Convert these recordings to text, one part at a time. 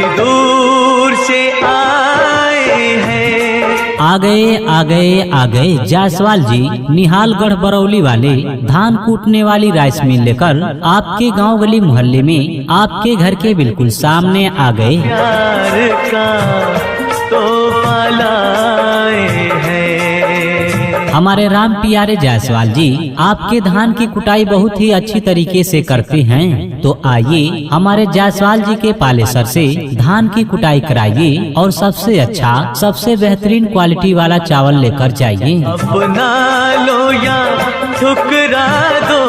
बड़ी दूर से आए हैं। आ गए जायसवाल जी निहालगढ़ बरौली वाले धान कूटने वाली राइस मिल लेकर आपके गांव गली मोहल्ले में आपके घर के बिल्कुल सामने आ गए। प्यार का तोहफा लाए हैं। हमारे राम प्यारे जायसवाल जी आपके धान की कुटाई बहुत ही अच्छी तरीके से करते हैं, तो आइए हमारे जायसवाल जी के पालेसर से धान की कुटाई कराइए और सबसे अच्छा सबसे बेहतरीन क्वालिटी वाला चावल लेकर जाइए। अपना लो या ठुकरा दो।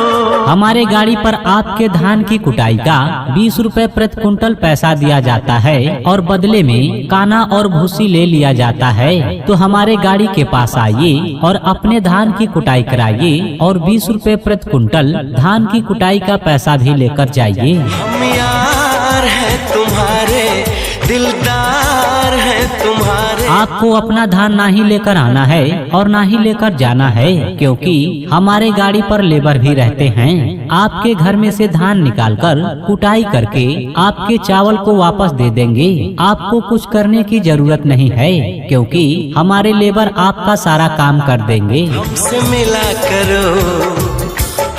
हमारे गाड़ी पर आपके धान की कुटाई का 20 रुपए प्रति कुंटल पैसा दिया जाता है और बदले में काना और भूसी ले लिया जाता है। तो हमारे गाड़ी के पास आइए और अपने धान की कुटाई कराइए और 20 रुपए प्रति कुंटल धान की कुटाई का पैसा भी लेकर जाइए। हम यार हैं तुम्हारे, दिलदार हैं तुम्हारे। आपको अपना धान ना ही लेकर आना है और ना ही लेकर जाना है, क्योंकि हमारे गाड़ी पर लेबर भी रहते हैं। आपके घर में से धान निकालकर कुटाई करके आपके चावल को वापस दे देंगे। आपको कुछ करने की जरूरत नहीं है, क्योंकि हमारे लेबर आपका सारा काम कर देंगे। हमसे मिला करो,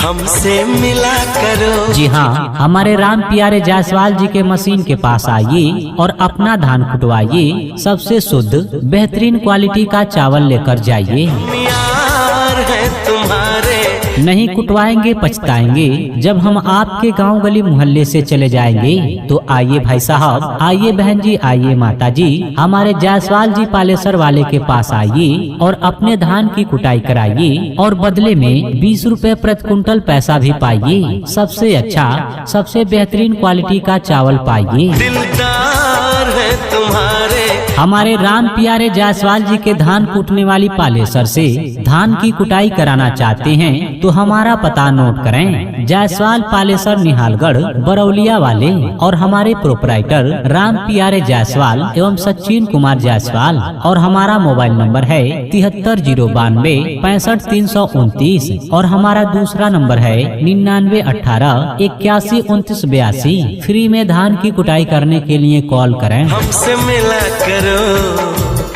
हमसे मिला करो। जी हाँ, हमारे राम प्यारे जायसवाल जी के मशीन के पास आइए और अपना धान कुटवाइए। सबसे शुद्ध बेहतरीन क्वालिटी का चावल लेकर जाइए। यार हैं तुम्हारे। नहीं कुटवाएंगे पछताएंगे जब हम आपके गांव गली मोहल्ले से चले जाएंगे। तो आइए भाई साहब, आइए बहन जी, आइए माता जी, हमारे जायसवाल जी पालेसर वाले के पास आइए और अपने धान की कुटाई कराइए और बदले में 20 रुपए प्रति कुंटल पैसा भी पाइए। सबसे अच्छा सबसे बेहतरीन क्वालिटी का चावल पाइए। दिलदार है तुम्हारे। हमारे राम प्यारे जायसवाल जी के धान कूटने वाली पालेसर से धान की कुटाई कराना चाहते हैं तो हमारा पता नोट करें। जायसवाल पालेसर निहालगढ़ बरौलिया वाले और हमारे प्रोपराइटर राम प्यारे जायसवाल एवं सचिन कुमार जायसवाल। और हमारा मोबाइल नंबर है 73 092 65 329 और हमारा दूसरा नंबर है 99 18 81 29 82। फ्री में धान की कुटाई करने के लिए कॉल करें। हमसे मिला करो।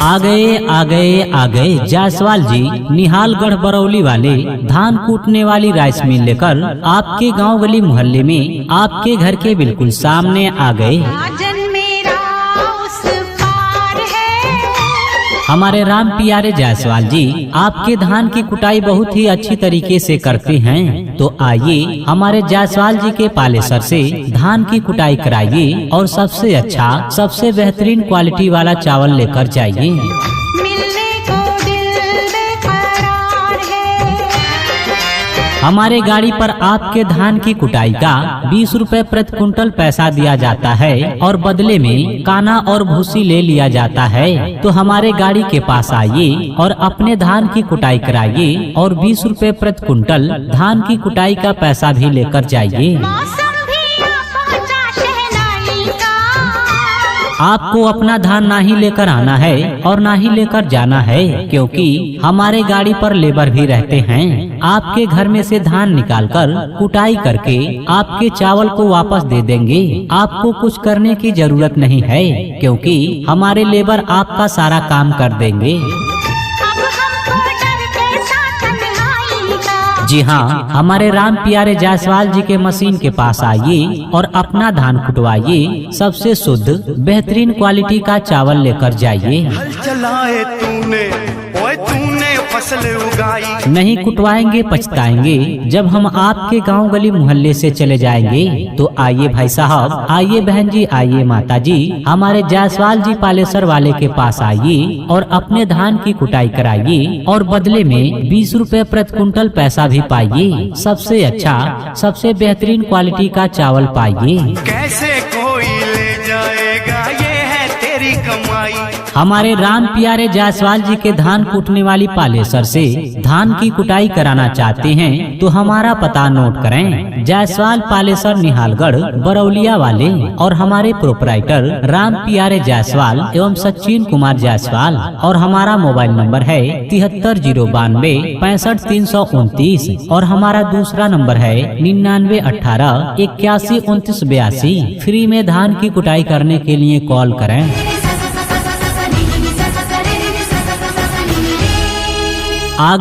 आ गए जायसवाल जी निहालगढ़ बरौली वाले धान कूटने वाली राइस मिल लेकर आपके गांव गली मोहल्ले में आपके घर के बिल्कुल सामने आ गए। हमारे राम प्यारे जायसवाल जी आपके धान की कुटाई बहुत ही अच्छी तरीके से करते हैं, तो आइए हमारे जायसवाल जी के पालेसर से धान की कुटाई कराइए और सबसे अच्छा सबसे बेहतरीन क्वालिटी वाला चावल लेकर जाइए। हमारे गाड़ी पर आपके धान की कुटाई का 20 रुपए प्रति कुंटल पैसा दिया जाता है और बदले में काना और भूसी ले लिया जाता है। तो हमारे गाड़ी के पास आइए और अपने धान की कुटाई कराइए और 20 रुपए प्रति कुंटल धान की कुटाई का पैसा भी लेकर जाइए। आपको अपना धान ना ही लेकर आना है और ना ही लेकर जाना है, क्योंकि हमारे गाड़ी पर लेबर भी रहते हैं। आपके घर में से धान निकालकर कुटाई करके आपके चावल को वापस दे देंगे। आपको कुछ करने की जरूरत नहीं है, क्योंकि हमारे लेबर आपका सारा काम कर देंगे। जी हाँ, हमारे राम प्यारे जायसवाल जी के मशीन के पास आइए और अपना धान कुटवाइए। सबसे शुद्ध बेहतरीन क्वालिटी का चावल लेकर जाइए। हल चलाए तूने, ओए तूने फसल उगाई। नहीं कुटवाएंगे पछताएंगे जब हम आपके गांव गली मोहल्ले से चले जाएंगे। तो आइए भाई साहब, आइए बहन जी, आइए माता जी, हमारे जायसवाल जी पालेसर वाले के पास आइए और अपने धान की कुटाई कराइए और बदले में 20 रुपए प्रति कुंटल पैसा भी पाइए। सबसे अच्छा सबसे बेहतरीन क्वालिटी का चावल पाइए। कैसे कोई ले जाएगा, ये है तेरी कमाई। हमारे राम प्यारे जायसवाल जी के धान कूटने वाली पालेसर से धान की कुटाई कराना चाहते हैं तो हमारा पता नोट करें। जायसवाल पालेसर निहालगढ़ बरौलिया वाले और हमारे प्रोपराइटर राम प्यारे जायसवाल एवं सचिन कुमार जायसवाल और हमारा मोबाइल नंबर है 730292 और हमारा दूसरा नंबर है 9918812982। फ्री में धान की कुटाई करने के लिए कॉल करें। आ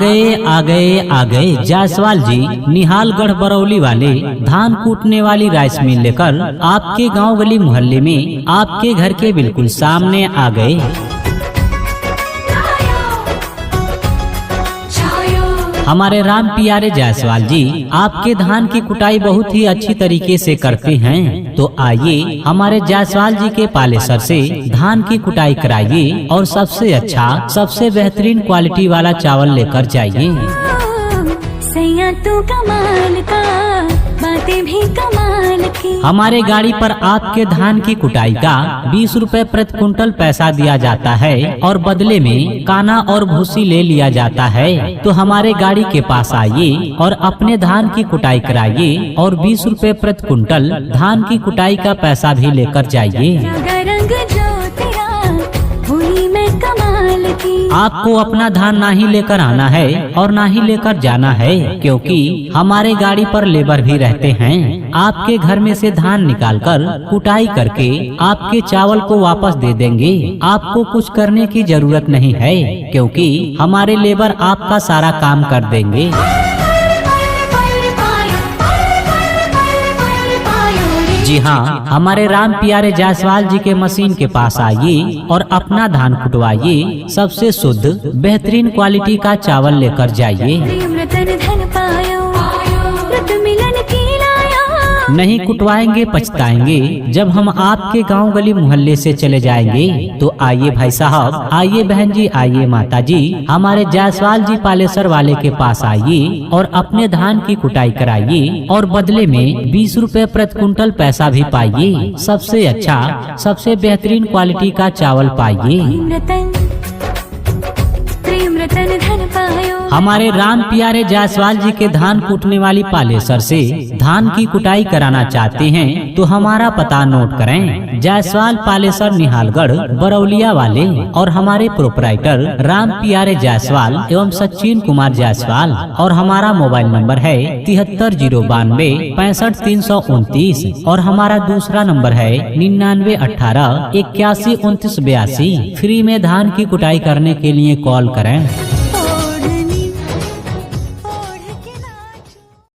गए जायसवाल जी निहालगढ़ बरौली वाले धान कूटने वाली राइस मिल लेकर आपके गांव गली मोहल्ले में आपके घर के बिल्कुल सामने आ गए। हमारे राम प्यारे जायसवाल जी आपके धान की कुटाई बहुत ही अच्छी तरीके से करते हैं, तो आइए हमारे जायसवाल जी के पालेसर से धान की कुटाई कराइए और सबसे अच्छा सबसे बेहतरीन क्वालिटी वाला चावल लेकर जाइए। सैया तू कमाल का, बातें भी कमाल की। हमारे गाड़ी पर आपके धान की कुटाई का 20 रुपए प्रति कुंटल पैसा दिया जाता है और बदले में काना और भूसी ले लिया जाता है। तो हमारे गाड़ी के पास आइए और अपने धान की कुटाई कराइए और 20 रुपए प्रति कुंटल धान की कुटाई का पैसा भी लेकर जाइए। रंग जो तेरा हुई मैं कमाल की। आपको अपना धान ना ही लेकर आना है और ना ही लेकर जाना है, क्योंकि हमारे गाड़ी पर लेबर भी रहते हैं। आपके घर में से धान निकालकर कुटाई करके आपके चावल को वापस दे देंगे। आपको कुछ करने की जरूरत नहीं है, क्योंकि हमारे लेबर आपका सारा काम कर देंगे। जी हाँ, हमारे राम प्यारे जायसवाल जी के मशीन के पास आइए और अपना धान कुटवाइए। सबसे शुद्ध बेहतरीन क्वालिटी का चावल लेकर जाइए। नहीं कुटवाएंगे पछताएंगे जब हम आपके गांव गली मोहल्ले से चले जाएंगे। तो आइए भाई साहब, आइए बहन जी, आइए माता जी, हमारे जायसवाल जी पालेसर वाले के पास आइए और अपने धान की कुटाई कराइए और बदले में 20 रुपए प्रति कुंटल पैसा भी पाइए। सबसे अच्छा सबसे बेहतरीन क्वालिटी का चावल पाइए। हमारे राम प्यारे जायसवाल जी के धान कूटने वाली पालेसर से धान की कुटाई कराना चाहते हैं तो हमारा पता नोट करें। जायसवाल पालेसर निहालगढ़ बरौलिया वाले और हमारे प्रोपराइटर राम प्यारे जायसवाल एवं सचिन कुमार जायसवाल और हमारा मोबाइल नंबर है 730292 और हमारा दूसरा नंबर है 9918812982। फ्री में धान की कुटाई करने के लिए कॉल करें।